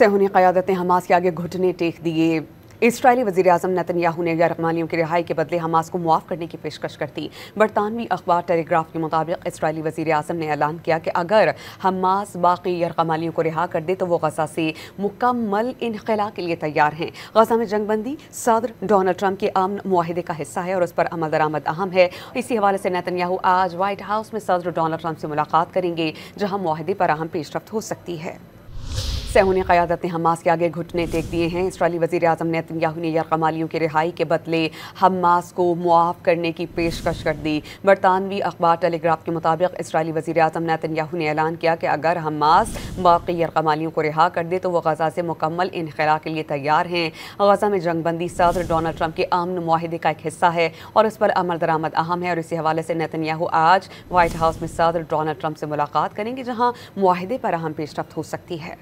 सेहूनी क़यादत ने हमास के आगे घुटने टेक दिए। इसराइली वज़ीर आज़म नेतन्याहू ने यरगमालियों की रिहाई के बदले हमास को मुआफ़ करने की पेशकश कर दी। बरतानवी अखबार टेलीग्राफ के मुताबिक इसराइली वज़ीर आज़म ने ऐलान किया कि अगर हमास बाकी यरगमालियों को रिहा कर दे तो वो गज़ा से मुकम्मल इनख़ला के लिए तैयार हैं। गज़ा में जंगबंदी सदर डोनाल्ड ट्रंप के अमन मुआहिदे का हिस्सा है और उस पर अमल दरामद अहम है। इसी हवाले से नेतन्याहू आज व्हाइट हाउस में सदर डोनाल्ड ट्रंप से मुलाकात करेंगे, जहाँ मुआहिदे पर अहम पेशरफ्त हो सकती है। सेहूनी क़यादत ने हमास के आगे घुटने टेक दिए हैं। इसराइली वज़ीर आज़म नेतन्याहू ने यरगमालियों की रिहाई के बदले हमास को मुआफ़ करने की पेशकश कर दी। बरतानवी अखबार टेलीग्राफ के मुताबिक इसराइली वज़ीर आज़म नेतन्याहू ने ऐलान किया कि अगर हमास बाकी यरगमालियों को रिहा कर दे तो वह गज़ा से मुकम्मल इनख़ला के लिए तैयार हैं। गज़ा में जंगबंदी सदर डोनाल्ड ट्रंप के अमन मुआहिदे का एक हिस्सा है और इस पर अमल दरामद अहम है और इसी हवाले से नेतन्याहू आज व्हाइट हाउस में सदर डोनाल्ड ट्रंप से मुलाकात करेंगे, जहाँ मुआहिदे पर अहम पेशरफ्त हो सकती है।